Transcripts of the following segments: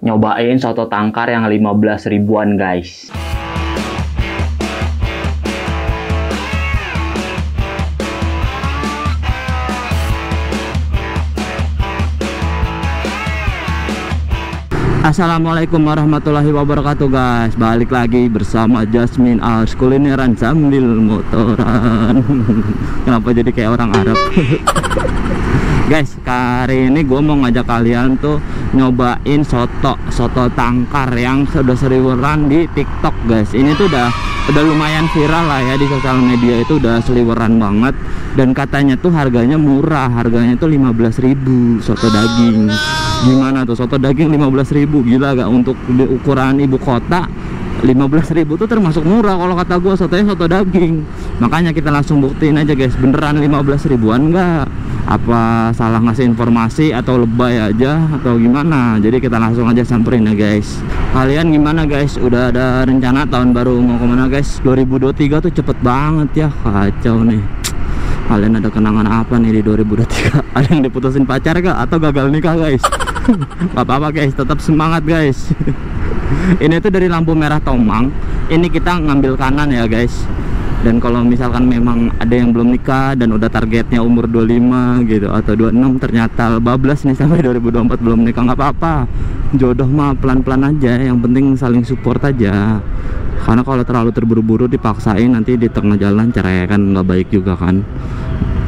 nyobain soto tangkar yang 15 ribuan guys. Assalamualaikum warahmatullahi wabarakatuh guys. Balik lagi bersama Jasmine Als kulineran sambil motoran. Kenapa jadi kayak orang Arab? Guys, hari ini gue mau ngajak kalian tuh nyobain soto tangkar yang sudah seliweran di TikTok guys. Ini tuh udah lumayan viral lah ya di sosial media, itu udah seliweran banget. Dan katanya tuh harganya murah, harganya tuh 15.000 soto daging. Gimana tuh soto daging 15.000? Gila gak? Untuk ukuran ibu kota 15.000 tuh termasuk murah kalau kata gue. Sotonya soto daging. Makanya kita langsung buktiin aja guys, beneran 15 ribuan enggak? Apa salah ngasih informasi atau lebay aja atau gimana? Jadi kita langsung aja samperin ya guys. Kalian gimana guys? Udah ada rencana tahun baru mau kemana guys? 2023 tuh cepet banget ya, kacau nih. Kalian ada kenangan apa nih di 2023? Ada yang diputusin pacar gak? Atau gagal nikah guys? Gak apa-apa guys, tetap semangat guys. Ini tuh dari lampu merah Tomang. Ini kita ngambil kanan ya guys. Dan kalau misalkan memang ada yang belum nikah dan udah targetnya umur 25 gitu atau 26, ternyata bablas nih sampai 2024 belum nikah, nggak apa-apa. Jodoh mah pelan-pelan aja, yang penting saling support aja. Karena kalau terlalu terburu-buru dipaksain nanti di tengah jalan cerai kan nggak baik juga kan.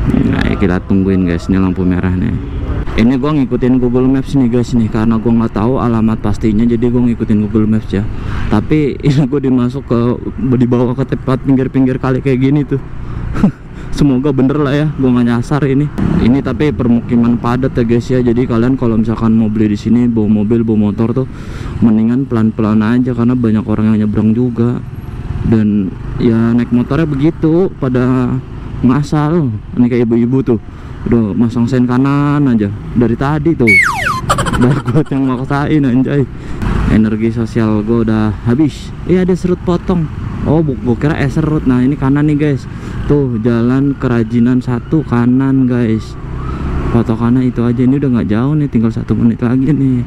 Nah, kita tungguin guys, ini lampu merah nih. Ini gue ngikutin Google Maps nih guys nih, karena gue nggak tahu alamat pastinya, jadi gue ngikutin Google Maps ya. Tapi ini gue dibawa ke tempat pinggir-pinggir kali kayak gini tuh. Semoga bener lah ya, gue nggak nyasar ini. Ini tapi permukiman padat ya guys ya. Jadi kalian kalau misalkan mau beli di sini bawa mobil bawa motor tuh mendingan pelan-pelan aja, karena banyak orang yang nyebrang juga. Dan ya naik motornya begitu pada ngasal. Ini kayak ibu-ibu tuh udah masang sen kanan aja dari tadi tuh. Udah gue yang maksain anjay. Energi sosial gue udah habis. Iya, ada serut potong. Oh, gue kira serut. Nah ini kanan nih guys. Tuh jalan Kerajinan 1 kanan guys. Patokannya itu aja. Ini udah nggak jauh nih, tinggal 1 menit lagi nih.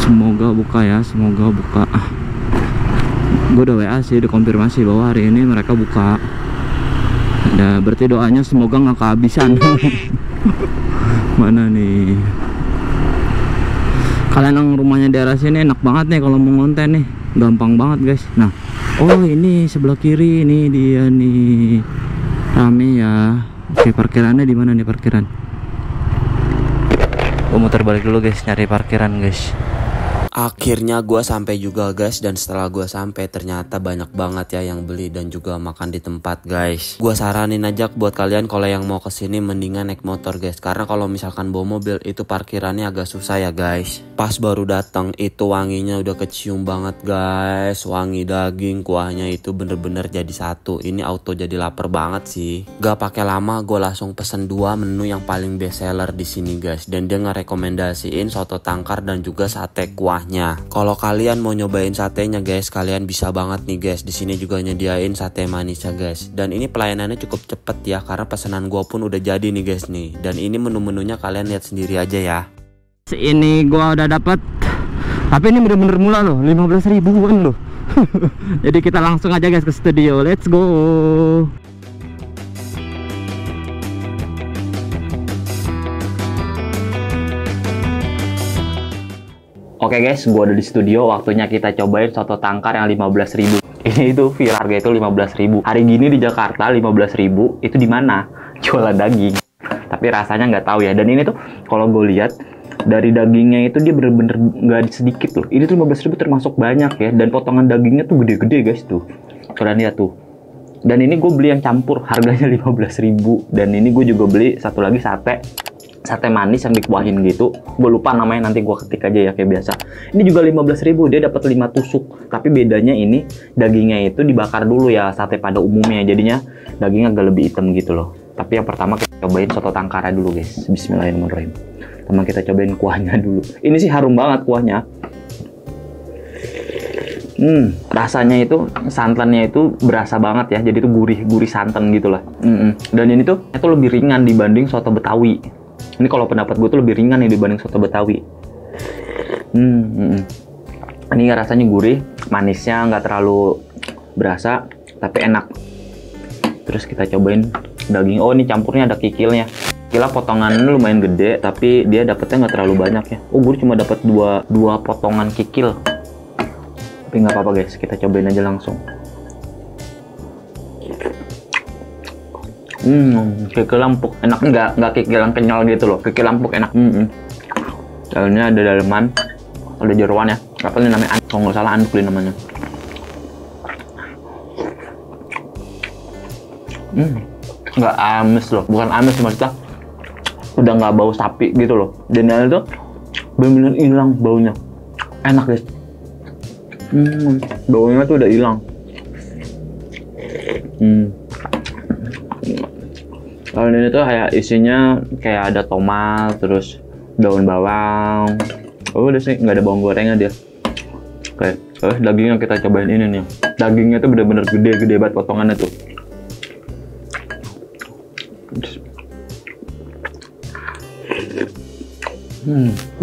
Semoga buka ya, semoga buka. Gue udah WA sih, udah konfirmasi bahwa hari ini mereka buka. Ya berarti doanya semoga nggak kehabisan. Mana nih? Kalian yang rumahnya daerah sini enak banget nih kalau mau ngonten nih, gampang banget guys. Nah, oh ini sebelah kiri ini dia nih, rame ya. Oke, parkirannya di mana nih parkiran? Gue muter balik dulu guys, nyari parkiran guys. Akhirnya gue sampai juga guys, dan setelah gue sampai ternyata banyak banget ya yang beli dan juga makan di tempat guys. Gue saranin aja buat kalian kalau yang mau kesini mendingan naik motor guys, karena kalau misalkan bawa mobil itu parkirannya agak susah ya guys. Pas baru datang itu wanginya udah kecium banget guys, wangi daging, kuahnya itu bener-bener jadi satu. Ini auto jadi lapar banget sih. Gak pakai lama gue langsung pesen 2 menu yang paling best seller di sini guys, dan dia ngerekomendasiin soto tangkar dan juga sate kuah. Kalau kalian mau nyobain satenya guys, kalian bisa banget nih guys. Di sini juga nyediain sate manisnya guys. Dan ini pelayanannya cukup cepet ya, karena pesanan gua pun udah jadi nih guys nih. Dan ini menu-menunya kalian lihat sendiri aja ya. Ini gua udah dapat. Tapi ini bener-bener murah loh, 15 ribuan loh. Jadi kita langsung aja guys ke studio. Let's go. Oke guys, gue ada di studio. Waktunya kita cobain soto tangkar yang 15.000. Ini itu viral, harga itu 15.000. Hari gini di Jakarta 15.000 itu di mana? Jualan daging. Tapi rasanya nggak tahu ya. Dan ini tuh kalau gue lihat dari dagingnya itu dia bener-bener nggak sedikit loh. Ini tuh 15.000 termasuk banyak ya. Dan potongan dagingnya tuh gede-gede guys tuh. Kalian lihat tuh. Dan ini gue beli yang campur, harganya 15.000. Dan ini gue juga beli satu lagi sate manis yang dikuahin gitu. Gue lupa namanya, nanti gue ketik aja ya kayak biasa. Ini juga 15.000, dia dapat 5 tusuk. Tapi bedanya ini dagingnya itu dibakar dulu ya, sate pada umumnya. Jadinya dagingnya agak lebih hitam gitu loh. Tapi yang pertama kita cobain soto tangkarnya dulu guys. Bismillahirrahmanirrahim. Pertama kita cobain kuahnya dulu. Ini sih harum banget kuahnya. Rasanya itu santannya itu berasa banget ya. Jadi itu gurih santan gitu lah. Dan ini tuh itu lebih ringan dibanding soto Betawi. Ini kalau pendapat gue tuh lebih ringan nih dibanding soto Betawi. Ini rasanya gurih, manisnya nggak terlalu berasa, tapi enak. Terus kita cobain daging. Oh, ini campurnya ada kikilnya. Kikilnya potongannya lumayan gede, tapi dia dapetnya nggak terlalu banyak ya. Oh, gue cuma dapat dua potongan kikil. Tapi nggak apa-apa guys, kita cobain aja langsung. Kikil empuk, enak. Nggak kikil yang kenyal gitu loh, kikil empuk enak. Dalamnya ada daleman, ada jeroan ya. Apa nih namanya? Kalau nggak salah anduk namanya. Nggak amis loh, bukan amis maksudnya. Udah nggak bau sapi gitu loh. Dan itu bener-bener hilang baunya. Enak guys. Baunya tuh udah hilang. Kalau ini tuh kayak isinya kayak ada tomat, terus daun bawang. Oh udah sih, nggak ada bawang gorengnya dia. Oke, terus dagingnya kita cobain ini nih. Dagingnya tuh bener-bener gede banget potongannya tuh.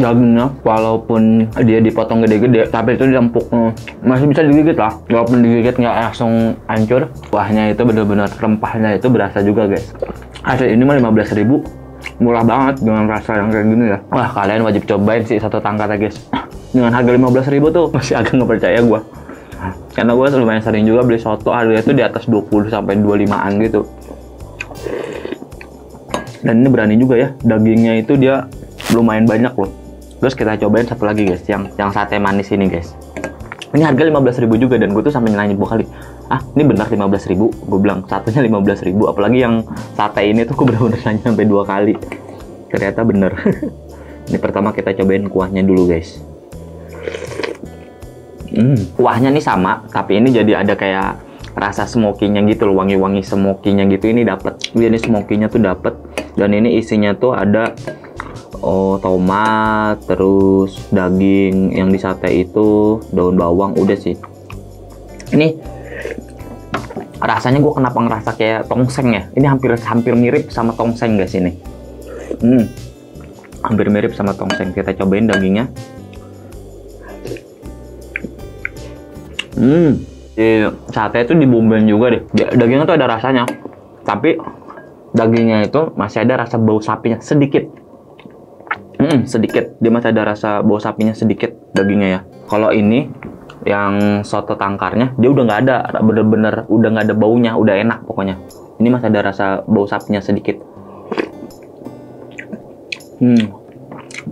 Dagingnya walaupun dia dipotong gede-gede, tapi itu empuk, masih bisa digigit lah. Walaupun digigit nggak langsung hancur. Kuahnya itu bener-bener, rempahnya itu berasa juga guys. Asli ini mah 15.000, murah banget dengan rasa yang kayak gini ya. Wah, kalian wajib cobain sih satu tangkar ya guys. Dengan harga 15.000 tuh masih agak nggak percaya gua. Karena gua lumayan sering juga beli soto, harganya itu di atas 20 sampai 25-an gitu. Dan ini berani juga ya, dagingnya itu dia lumayan banyak loh. Terus kita cobain satu lagi guys, yang sate manis ini guys. Ini harga 15.000 juga, dan gue tuh sampai nanya 2 kali. Ah, ini benar 15.000? Gue bilang satunya 15.000. Apalagi yang sate ini tuh gue bener-bener nanya sampai 2 kali. Ternyata bener. Ini pertama kita cobain kuahnya dulu guys. Kuahnya nih sama, tapi ini jadi ada kayak rasa smoky-nya gitu loh, wangi-wangi smoky-nya gitu. Ini dapet. Ini smoky-nya tuh dapet. Dan ini isinya tuh ada tomat, terus daging yang di sate itu, daun bawang, udah sih. Ini rasanya gue kenapa ngerasa kayak tongseng ya? Ini hampir mirip sama tongseng guys ini. Hampir mirip sama tongseng. Kita cobain dagingnya. Di sate itu dibumbuin juga deh. Dagingnya tuh ada rasanya, tapi dagingnya itu masih ada rasa bau sapinya sedikit. Sedikit, dia masih ada rasa bau sapinya sedikit dagingnya ya. Kalau ini yang soto tangkarnya, dia udah nggak ada, bener-bener udah nggak ada baunya, udah enak pokoknya. Ini masih ada rasa bau sapinya sedikit.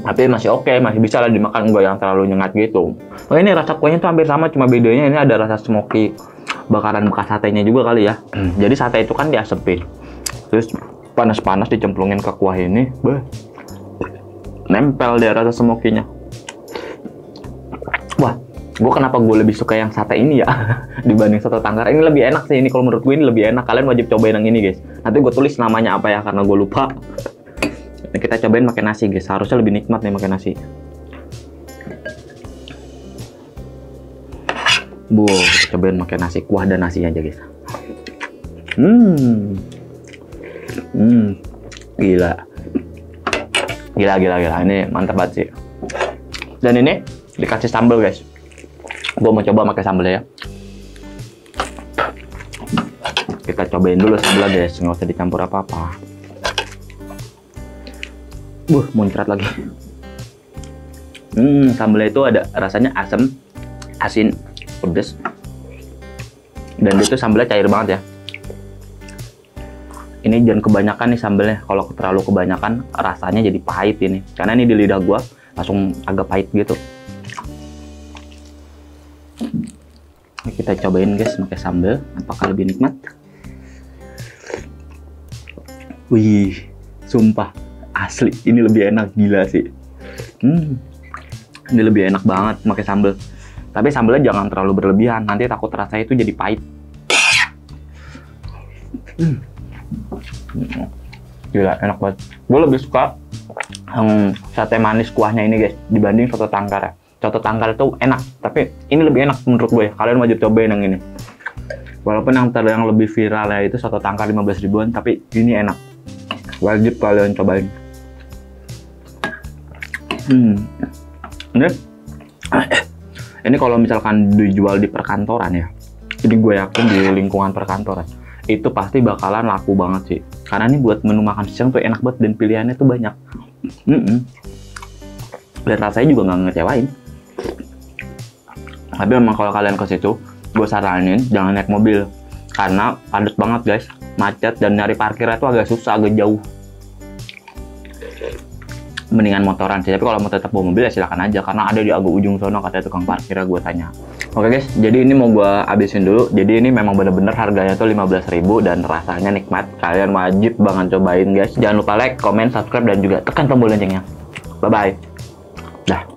Tapi masih oke, masih bisa lah dimakan, nggak yang terlalu nyengat gitu. Oh, ini rasa kuahnya tuh hampir sama, cuma bedanya ini ada rasa smoky bakaran bekas satenya juga kali ya. Jadi sate itu kan diasepin, terus panas-panas dicemplungin ke kuah ini, nempel dia rasa smoky-nya. Wah, kenapa gue lebih suka yang sate ini ya dibanding soto tangkar. Ini lebih enak sih, ini kalau menurut gue ini lebih enak. Kalian wajib cobain yang ini guys. Nanti gue tulis namanya apa ya, karena gue lupa. Kita cobain pakai nasi guys, harusnya lebih nikmat nih pakai nasi. Kita cobain pakai nasi, kuah dan nasi aja guys. Gila, ini mantap banget sih. Dan ini dikasih sambal guys. Gue mau coba pakai sambal ya. Kita cobain dulu sambal guys, nggak usah dicampur apa-apa. Muncrat lagi. Sambalnya itu ada rasanya asam, asin, pedas. Dan itu sambalnya cair banget ya. Ini jangan kebanyakan nih sambalnya. Kalau terlalu kebanyakan rasanya jadi pahit ini. Karena ini di lidah gua langsung agak pahit gitu. Kita cobain guys pakai sambal, apakah lebih nikmat? Wih, sumpah asli ini lebih enak, gila sih. Ini lebih enak banget pakai sambal. Tapi sambalnya jangan terlalu berlebihan, nanti takut rasanya itu jadi pahit. Gila, enak banget. Gue lebih suka sate manis kuahnya ini guys dibanding soto tangkar ya. Soto tangkar itu enak, tapi ini lebih enak menurut gue. Kalian wajib cobain yang ini. Walaupun yang lebih viral ya itu soto tangkar 15 ribuan, tapi ini enak. Wajib kalian cobain. Ini Ini kalau misalkan dijual di perkantoran ya, jadi gue yakin di lingkungan perkantoran itu pasti bakalan laku banget sih. Karena ini buat menu makan siang tuh enak banget dan pilihannya tuh banyak. Dan rasanya juga nggak ngecewain. Tapi memang kalau kalian ke situ, gue saranin jangan naik mobil karena padat banget guys, macet dan nyari parkirnya tuh agak susah, agak jauh. Mendingan motoran sih, tapi kalau mau tetap bawa mobil ya silakan aja karena ada di agak ujung sono katanya tukang parkirnya, gue tanya. Oke guys, jadi ini mau gue habisin dulu. Jadi ini memang bener-bener harganya tuh 15.000 dan rasanya nikmat. Kalian wajib banget cobain guys. Jangan lupa like, comment, subscribe dan juga tekan tombol loncengnya. Bye bye. Dah.